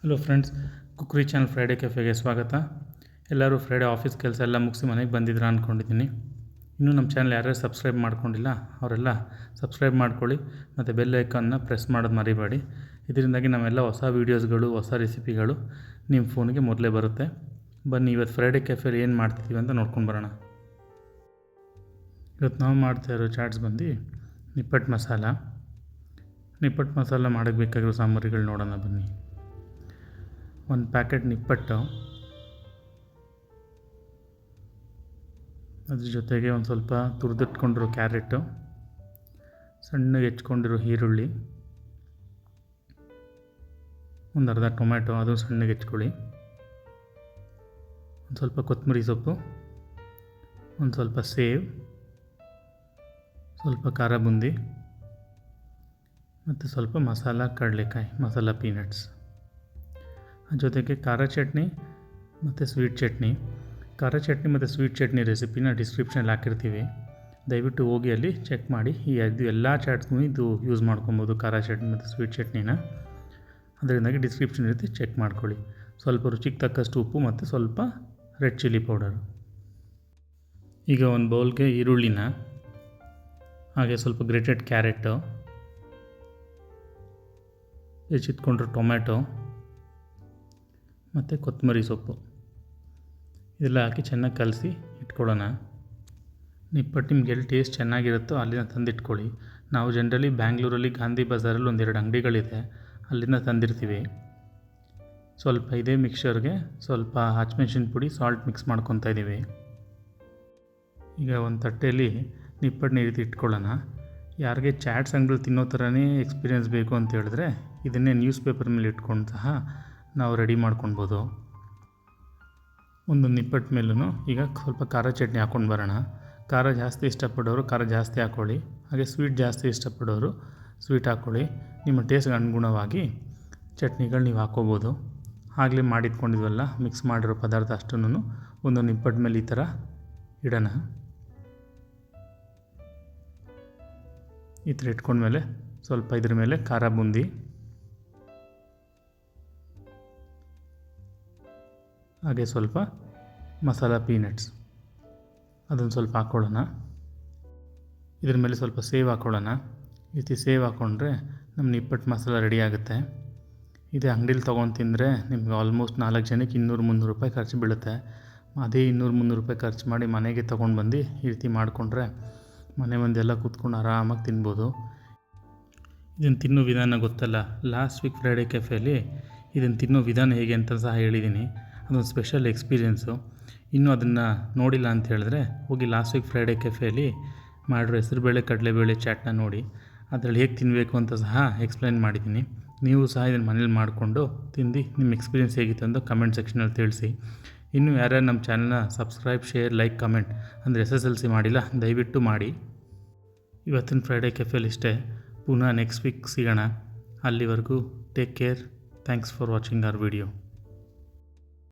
Hello friends, Khukri channel Friday ಕೆಫೆಗೆ ಸ್ವಾಗತ. ಎಲ್ಲರೂ Friday office ಕೆಲಸ ಎಲ್ಲ ಮುಗಿಸಿ ಮನೆಗೆ ಬಂದಿದ್ದೀರಾ ಅಂದ್ಕೊಂಡಿದ್ದೀನಿ. ಇನ್ನೂ ನಮ್ಮ ಚಾನಲ್ ಯಾರ್ಯಾರು ಸಬ್ಸ್ಕ್ರೈಬ್ ಮಾಡ್ಕೊಂಡಿಲ್ಲ ಅವರೆಲ್ಲ ಸಬ್ಸ್ಕ್ರೈಬ್ ಮಾಡ್ಕೊಳ್ಳಿ ಮತ್ತು ಬೆಲ್ ಐಕಾನ್ನ ಪ್ರೆಸ್ ಮಾಡೋದು ಮರಿಬೇಡಿ. ಇದರಿಂದಾಗಿ ನಾವೆಲ್ಲ ಹೊಸ ವೀಡಿಯೋಸ್ಗಳು, ಹೊಸ ರೆಸಿಪಿಗಳು ನಿಮ್ಮ ಫೋನಿಗೆ ಮೊದಲೇ ಬರುತ್ತೆ. ಬನ್ನಿ ಇವತ್ತು ಫ್ರೈಡೇ ಕೆಫೆಲಿ ಏನು ಮಾಡ್ತಿದ್ದೀವಿ ಅಂತ ನೋಡ್ಕೊಂಡು ಬರೋಣ. ಇವತ್ತು ನಾವು ಮಾಡ್ತಾಯಿರೋ ಚಾಟ್ಸ್ ಬಂದು ನಿಪ್ಪಟ್ಟು ಮಸಾಲ. ನಿಪ್ಪಟ್ಟು ಮಸಾಲ ಮಾಡೋಕ್ಕೆ ಬೇಕಾಗಿರೋ ಸಾಮಗ್ರಿಗಳು ನೋಡೋಣ ಬನ್ನಿ. ಒಂದು ಪ್ಯಾಕೆಟ್ ನಿಪ್ಪಟ್ಟು, ಅದ್ರ ಜೊತೆಗೆ ಒಂದು ಸ್ವಲ್ಪ ತುರಿದಿಟ್ಕೊಂಡಿರೋ ಕ್ಯಾರೆಟು, ಸಣ್ಣಗೆ ಹೆಚ್ಕೊಂಡಿರೋ ಈರುಳ್ಳಿ, ಒಂದು ಅರ್ಧ ಟೊಮ್ಯಾಟೊ ಅದು ಸಣ್ಣಗೆ ಹೆಚ್ಕೊಳ್ಳಿ, ಒಂದು ಸ್ವಲ್ಪ ಕೊತ್ತಂಬರಿ ಸೊಪ್ಪು, ಒಂದು ಸ್ವಲ್ಪ ಸೇವ್, ಸ್ವಲ್ಪ ಖಾರ ಬುಂದಿ ಮತ್ತು ಸ್ವಲ್ಪ ಮಸಾಲ ಕಡಲೆಕಾಯಿ, ಮಸಾಲ ಪೀನಟ್ಸ್. ಜೊತೆಗೆ ಖಾರ ಚಟ್ನಿ ಮತ್ತು ಸ್ವೀಟ್ ಚಟ್ನಿ. ಖಾರ ಚಟ್ನಿ ಮತ್ತು ಸ್ವೀಟ್ ಚಟ್ನಿ ರೆಸಿಪಿನ ಡಿಸ್ಕ್ರಿಪ್ಷನಲ್ಲಿ ಹಾಕಿರ್ತೀವಿ, ದಯವಿಟ್ಟು ಹೋಗಿ ಅಲ್ಲಿ ಚೆಕ್ ಮಾಡಿ. ಇದು ಎಲ್ಲ ಚಾಟ್ಸ್ಗೂ ಇದು ಯೂಸ್ ಮಾಡ್ಕೊಬೋದು, ಖಾರ ಚಟ್ನಿ ಮತ್ತು ಸ್ವೀಟ್ ಚಟ್ನಿನ. ಅದರಿಂದಾಗಿ ಡಿಸ್ಕ್ರಿಪ್ಷನ್ ಇರುತ್ತೆ, ಚೆಕ್ ಮಾಡ್ಕೊಳ್ಳಿ. ಸ್ವಲ್ಪ ರುಚಿಗೆ ತಕ್ಕಷ್ಟು ಉಪ್ಪು ಮತ್ತು ಸ್ವಲ್ಪ ರೆಡ್ ಚಿಲ್ಲಿ ಪೌಡರು. ಈಗ ಒಂದು ಬೌಲ್ಗೆ ಈರುಳ್ಳಿನ, ಹಾಗೆ ಸ್ವಲ್ಪ ಗ್ರೇಟೆಡ್ ಕ್ಯಾರೆಟು, ಹೆಚ್ಚಿಟ್ಕೊಂಡ್ರೆ ಟೊಮ್ಯಾಟೊ ಮತ್ತು ಕೊತ್ತಂಬರಿ ಸೊಪ್ಪು ಇದೆಲ್ಲ ಹಾಕಿ ಚೆನ್ನಾಗಿ ಕಲಸಿ ಇಟ್ಕೊಳ್ಳೋಣ. ನಿಪ್ಪಟ್ಟು ನಿಮ್ಗೆ ಎಲ್ಲಿ ಟೇಸ್ಟ್ ಚೆನ್ನಾಗಿರುತ್ತೋ ಅಲ್ಲಿಂದ ತಂದಿಟ್ಕೊಳ್ಳಿ. ನಾವು ಜನರಲಿ ಬ್ಯಾಂಗ್ಳೂರಲ್ಲಿ ಗಾಂಧಿ ಬಜಾರಲ್ಲಿ ಒಂದೆರಡು ಅಂಗಡಿಗಳಿದೆ, ಅಲ್ಲಿಂದ ತಂದಿರ್ತೀವಿ. ಸ್ವಲ್ಪ ಇದೇ ಮಿಕ್ಸರ್ಗೆ ಸ್ವಲ್ಪ ಹಸಿಮೆಣ್ಸಿನ ಪುಡಿ, ಸಾಲ್ಟ್ ಮಿಕ್ಸ್ ಮಾಡ್ಕೊತಾ ಇದ್ದೀವಿ. ಈಗ ಒಂದು ತಟ್ಟೆಯಲ್ಲಿ ನಿಪ್ಪಟ್ಟನ್ನ ಈ ರೀತಿ ಇಟ್ಕೊಳ್ಳೋಣ. ಯಾರಿಗೆ ಚಾಟ್ಸ್ ಅಂಗಡಿಲಿ ತಿನ್ನೋ ಥರನೇ ಎಕ್ಸ್ಪೀರಿಯೆನ್ಸ್ ಬೇಕು ಅಂತ ಹೇಳಿದ್ರೆ ಇದನ್ನೇ ನ್ಯೂಸ್ ಪೇಪರ್ ಮೇಲೆ ಇಟ್ಕೊಂಡು ಸಹ ನಾವು ರೆಡಿ ಮಾಡ್ಕೊಳ್ಬೋದು. ಒಂದು ನಿಪ್ಪಟ್ಟು ಮೇಲೂ ಈಗ ಸ್ವಲ್ಪ ಖಾರ ಚಟ್ನಿ ಹಾಕ್ಕೊಂಡು ಬರೋಣ. ಖಾರ ಜಾಸ್ತಿ ಇಷ್ಟಪಡೋರು ಖಾರ ಜಾಸ್ತಿ ಹಾಕ್ಕೊಳ್ಳಿ, ಹಾಗೆ ಸ್ವೀಟ್ ಜಾಸ್ತಿ ಇಷ್ಟಪಡೋರು ಸ್ವೀಟ್ ಹಾಕ್ಕೊಳ್ಳಿ. ನಿಮ್ಮ ಟೇಸ್ಟ್ಗೆ ಅನುಗುಣವಾಗಿ ಚಟ್ನಿಗಳು ನೀವು ಹಾಕ್ಕೋಬೋದು. ಆಗಲೇ ಮಾಡಿಟ್ಕೊಂಡಿದ್ವಲ್ಲ ಮಿಕ್ಸ್ ಮಾಡಿರೋ ಪದಾರ್ಥ ಅಷ್ಟನ್ನು ಒಂದು ನಿಪ್ಪಟ್ಟು ಮೇಲೆ ಈ ಥರ ಇಡೋಣ. ಈ ಥರ ಇಟ್ಕೊಂಡ್ಮೇಲೆ ಸ್ವಲ್ಪ ಇದ್ರ ಮೇಲೆ ಖಾರ ಬುಂದಿ, ಹಾಗೆ ಸ್ವಲ್ಪ ಮಸಾಲ ಪೀನಟ್ಸ್ ಅದನ್ನು ಸ್ವಲ್ಪ ಹಾಕ್ಕೊಳ್ಳೋಣ. ಇದ್ರ ಮೇಲೆ ಸ್ವಲ್ಪ ಸೇವ್ ಹಾಕ್ಕೊಳ್ಳೋಣ. ಈ ರೀತಿ ಸೇವ್ ಹಾಕ್ಕೊಂಡ್ರೆ ನಮ್ಮ ನಿಪ್ಪಟ್ಟು ಮಸಾಲ ರೆಡಿ ಆಗುತ್ತೆ. ಇದೇ ಅಂಗಡೀಲಿ ತೊಗೊಂಡು ತಿಂದರೆ ನಿಮ್ಗೆ ಆಲ್ಮೋಸ್ಟ್ 4 ಜನಕ್ಕೆ 200-300 ರೂಪಾಯಿ ಖರ್ಚು ಬೀಳುತ್ತೆ. ಅದೇ 200-300 ರೂಪಾಯಿ ಖರ್ಚು ಮಾಡಿ ಮನೆಗೆ ತೊಗೊಂಡು ಬಂದು ಈ ರೀತಿ ಮಾಡಿಕೊಂಡ್ರೆ ಮನೆ ಮಂದಿಯೆಲ್ಲ ಕೂತ್ಕೊಂಡು ಆರಾಮಾಗಿ ತಿನ್ಬೋದು. ಇದನ್ನು ತಿನ್ನೋ ವಿಧಾನ ಗೊತ್ತಲ್ಲ, ಲಾಸ್ಟ್ ವೀಕ್ ಫ್ರೈಡೇ ಕೆಫೆಯಲ್ಲಿ ಇದನ್ನು ತಿನ್ನೋ ವಿಧಾನ ಹೇಗೆ ಅಂತ ಸಹ ಹೇಳಿದ್ದೀನಿ. ಅದೊಂದು ಸ್ಪೆಷಲ್ ಎಕ್ಸ್ಪೀರಿಯೆನ್ಸು. ಇನ್ನೂ ಅದನ್ನು ನೋಡಿಲ್ಲ ಅಂತ ಹೇಳಿದ್ರೆ ಹೋಗಿ ಲಾಸ್ಟ್ ವೀಕ್ ಫ್ರೈಡೇ ಕೆಫೆಯಲ್ಲಿ ಮಾಡಿರೋ ಹೆಸರುಬೇಳೆ ಕಡಲೆಬೇಳೆ ಚಾಟ್ನ ನೋಡಿ, ಅದರಲ್ಲಿ ಹೇಗೆ ತಿನ್ನಬೇಕು ಅಂತ ಸಹ ಎಕ್ಸ್ಪ್ಲೈನ್ ಮಾಡಿದ್ದೀನಿ. ನೀವು ಸಹ ಇದನ್ನು ಮನೇಲಿ ಮಾಡಿಕೊಂಡು ತಿಂದು ನಿಮ್ಮ ಎಕ್ಸ್ಪೀರಿಯೆನ್ಸ್ ಹೇಗಿತ್ತು ಅಂತ ಕಮೆಂಟ್ ಸೆಕ್ಷನಲ್ಲಿ ತಿಳಿಸಿ. ಇನ್ನೂ ಯಾರ್ಯಾರು ನಮ್ಮ ಚಾನಲ್ನ ಸಬ್ಸ್ಕ್ರೈಬ್, ಶೇರ್, ಲೈಕ್, ಕಮೆಂಟ್ ಅಂದರೆ SSLC ಮಾಡಿಲ್ಲ ದಯವಿಟ್ಟು ಮಾಡಿ. ಇವತ್ತಿನ ಫ್ರೈಡೇ ಕೆಫೆಯಲ್ಲಿ ಇಷ್ಟೇ. ಪುನಃ ನೆಕ್ಸ್ಟ್ ವೀಕ್ ಸಿಗೋಣ. ಅಲ್ಲಿವರೆಗೂ take care. Thanks for watching our video.